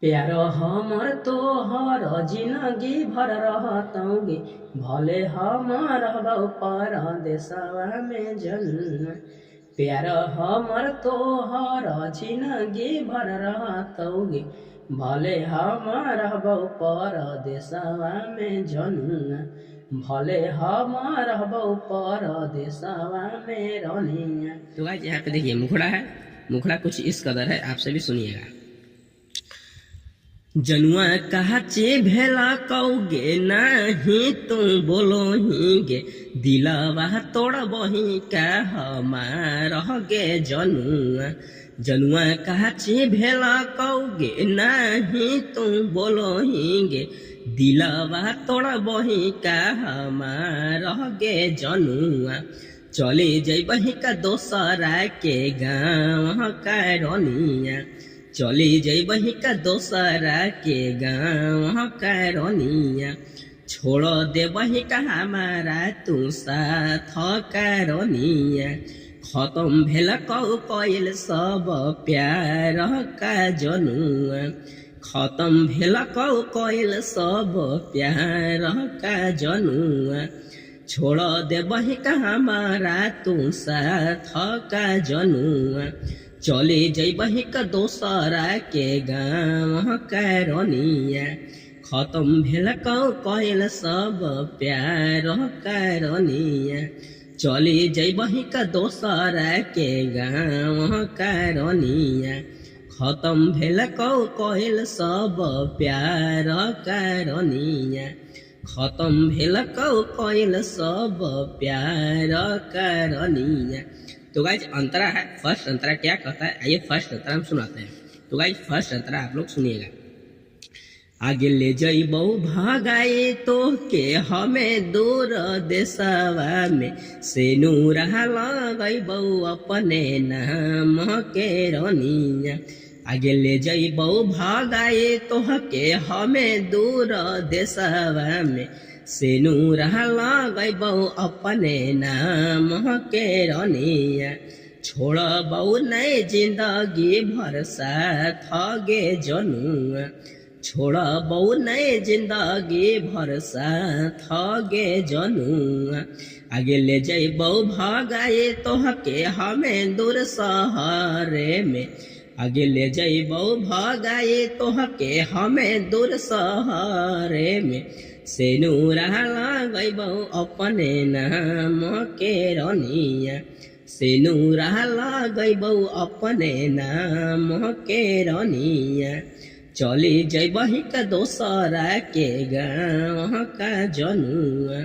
प्यार हमर तोहर जिंदगी भर रहतौगे, भले हम रहबौ परदेसवा में जन्म। प्यार हमर तोहर जिंदगी भर रहतौगे, भले हम रहबौ परदेसवा में जन्म। भले हम रहबौ परदेसवा में रनिया। तो गाइस यहाँ पे देखिए मुखड़ा है, मुखड़ा कुछ इस कदर है, आप सभी सुनिएगा। जनुआ कहाचे भेला कौगे नहीं तुम बोलो गे, दिलवा तोड़ बही का हमार गे जनुआ। जनुआ कहाचे भेला कौगे नहीं तुम बोलो गे, दिलवा तोड़ बही का हमार गे जनुआ। चले जैबही का दोसरा के गाँव का रनिया, चली जैबही का दोसरा के गाँव का रनिया। छोड़ देबही का हमारा तू साथ का रनिया। खत्म भेल कइल सब प्यार का जनुआ, खत्म भेल कइल सब प्यार का जनुआ। छोड़ देबही का हमारा तू साथ का जनुआ। चले जैबही का दोसरा के गाँव का रनिया। खत्म भेल कइल सब प्यार का रनिया। चले जैबही का दोसरा के गाँव का रनिया। खत्म भेल कइल सब प्यार का रनिया। खत्म भेल कइल सब प्यार का रनिया। तो गाइज अंतरा है, फर्स्ट अंतरा क्या कहता है, आइए फर्स्ट अंतरा हम सुनाते हैं। तो गाइज फर्स्ट अंतरा आप लोग सुनिएगा। आगे ले जइबौ भगाए तो के हमें दूर देशवा में, से नूरा लगैबौ अपने नाम के रनिया। आगे ले जइबौ भगाए तो के हमें दूर देशवा में, से नूरा लगैबौ अपने नाम के रनिया। छोड़बौ नहीं जिंदगी भर साथ गे जनुआ, छोड़बौ नहीं जिंदगी भर साथ गे जनुआ। आगे ले जइबौ भगाए तोहके हमें दूर शहरे में, आगे ले जइबौ भगाए तोहके हमें दूर शहरे में, से नूरा लगैबौ अपने नाम के रनिया। से नूरा लगैबौ अपने नाम के रनिया। चली जइबही का दोसरा के गाँव का जनुआ,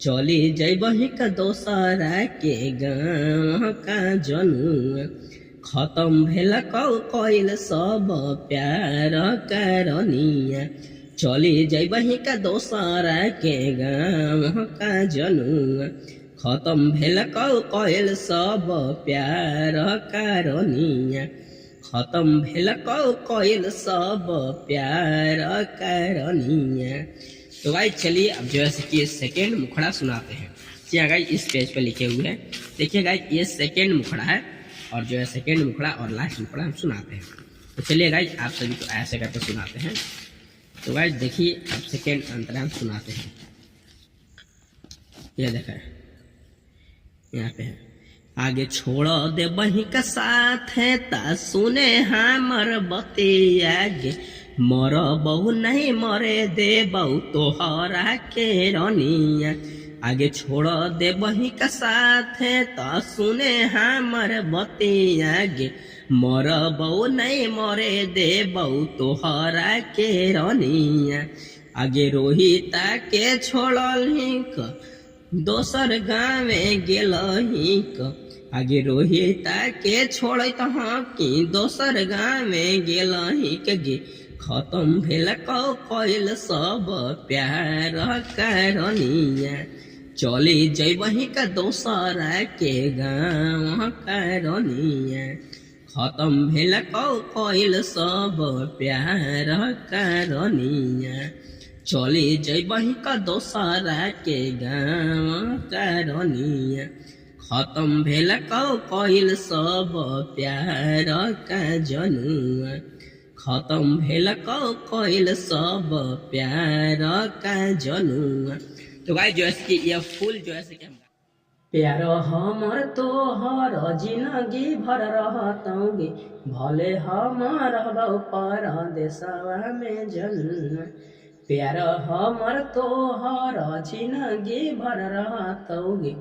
चली जइबही का दोसरा के गाँव का जनुआ। खत्म भेल कइल सब प्यार का रनिया। चली जइबही का दोसरा के गाँव का जनुआ। खत्म भेल कइल सब प्यार का रनिया। खत्म भेल कइल सब प्यार का रनिया। तो गाइस चलिए अब जो है कि सेकेंड मुखड़ा सुनाते हैं। जी हाँ गाइस, इस पेज पे लिखे हुए हैं, देखिए गाइस ये सेकेंड मुखड़ा है, और जो है सेकेंड मुखड़ा और लास्ट मुखड़ा हम सुनाते हैं। तो चलिए गाइस आप सभी को ऐसे करके सुनाते हैं। तो गाइस देखिए अब सेकेंड अंतरा हम सुनाते हैं। यह देखा यहाँ पे है। आगे छोड़ दे बही का साथ है ता सुने हमर बतिया गे, मर बहु नहीं मरे दे बहु तोहरा के रनिया। आगे छोड़ दे बही का साथ है ता सुने हमर बतिया गे, मर बहु नहीं मरे दे बहु तोहरा के रनिया। आगे रोहिता के छोड़ल हिक दोसर गाँवे गेलही क, आगे रोहिता के छोड़त कि दोसर गाँवे गेलही के गे। खत्म भेल कइल सब प्यार का रनिया। चली जइबही का दोसरा के गाँव का रनिया। खत्म भेल कइल सब प्यार का रनिया। चली जइबही का दोसरा के गाँव का रनिया। खत्म भेल कइल सब प्यार का जनुआ। खत्म भेल कइल सब प्यार का जनुआ। तो गाइस जो है कि ये फुल जो है कि हम प्यार हमर तोहर जिंदगी भर रहतौगे, भले हम रहबौ परदेसवा में जनुआ। प्यार हमर तोहर जिंदगी भर रहतौगे,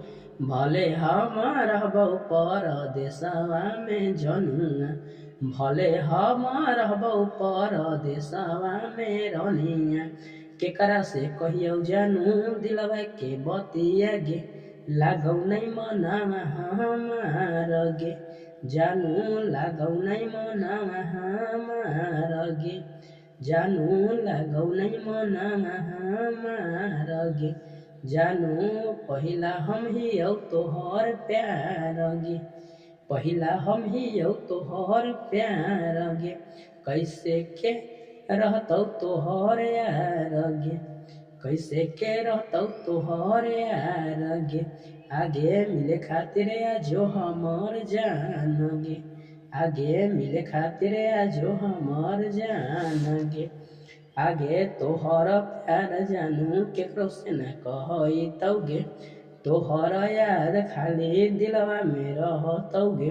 भले हम रहबौ परदेसवा में जनुआ। भले हम रहबौ परदेसवा में रनिया। केकरा से कहियौ जानू दिलवा के बतिया गे, लागौ नहीं मनावा हमार गे। जानू लागौ नहीं मनावा हमार गे, जानू लागौ नहीं मनावा हमार गे। जानू पहिला हम ही औ तोहर प्यार गे, पहिला हम ही औ तोहर प्यार गे। कैसे के रहतौ तोहर यार गे, कैसे के रहतौ तोहर यार गे। आगे मिले खातिर आजो हमर जान गे, आगे मिले खातिर आजो हमर जान गे। आगे तोहर प्यार जानू केकरो से न कहतौगे, तोहर याद खाली दिलवा में रहतौगे।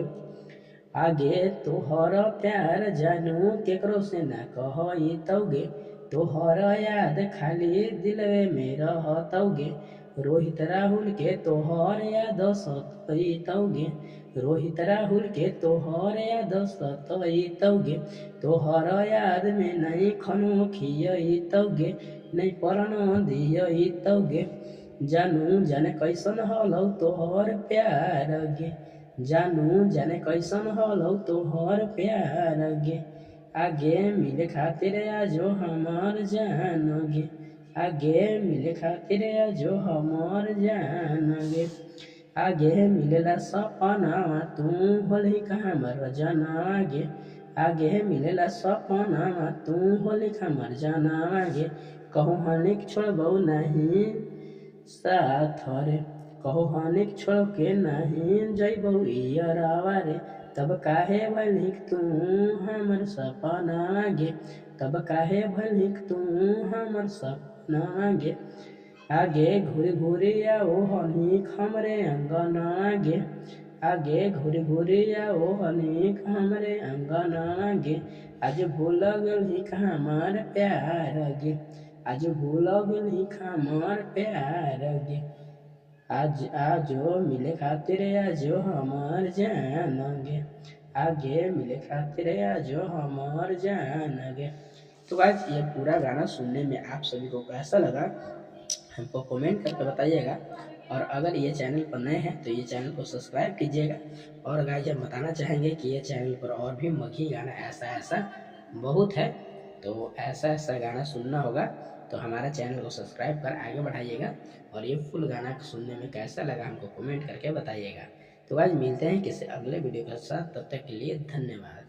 आगे तोहर प्यार जानू केकरो से न कहतौगे, तोहर याद खाली दिलवे में रहतौगे। रोहित राहुल के तोहर याद सतैतौगे, रोहित राहुल के तोहर याद सतैतौगे। तोहर याद में नहीं खनो खियतौगे, नहीं परनो दियतौगे। जानू जाने कैसन हलौ तोहर प्यार गे, जानू जाने कैसन हलौ तोहर प्यार गे। आगे मिले खातिर आजो हमार जान गे, आगे मिले खातिर आजो हमार जान गे। आगे मिलेला सपना तू होली हमर जाना गे, आगे मिलेला सपना तू होली हमर जाना गे। कहूँ हनिक छोड़बौ नहीं साथ रे, कहूँ हनिक छोड़ के नहीं जइबौ इयरावा रे। तब काहे भलिक तू हमर सपना गे, तब काहे भलिक तू हमर सपना गे। आगे घूरी घूरी आओ हनिक हमरे अंगना गे, आगे घूरी घूरी आओ हनिक हमरे अंगना गे। आज भूल गेलही हमार प्यार गे, आज भूल गेलही हमार प्यार गे। आजो मिले खातिर आजो हमार जान गे, आगे मिले खातिर आजो हमार जान गे। तो गाइस ये पूरा गाना सुनने में आप सभी को कैसा लगा हमको कमेंट करके बताइएगा। और अगर ये चैनल पर नए हैं तो ये चैनल को सब्सक्राइब कीजिएगा। और गाइस हम बताना चाहेंगे कि ये चैनल पर और भी मघी गाना ऐसा बहुत है, तो ऐसा गाना सुनना होगा तो हमारा चैनल को सब्सक्राइब कर आगे बढ़ाइएगा। और ये फुल गाना सुनने में कैसा लगा हमको कमेंट करके बताइएगा। तो आज मिलते हैं किसी अगले वीडियो के साथ, तब तक के लिए धन्यवाद।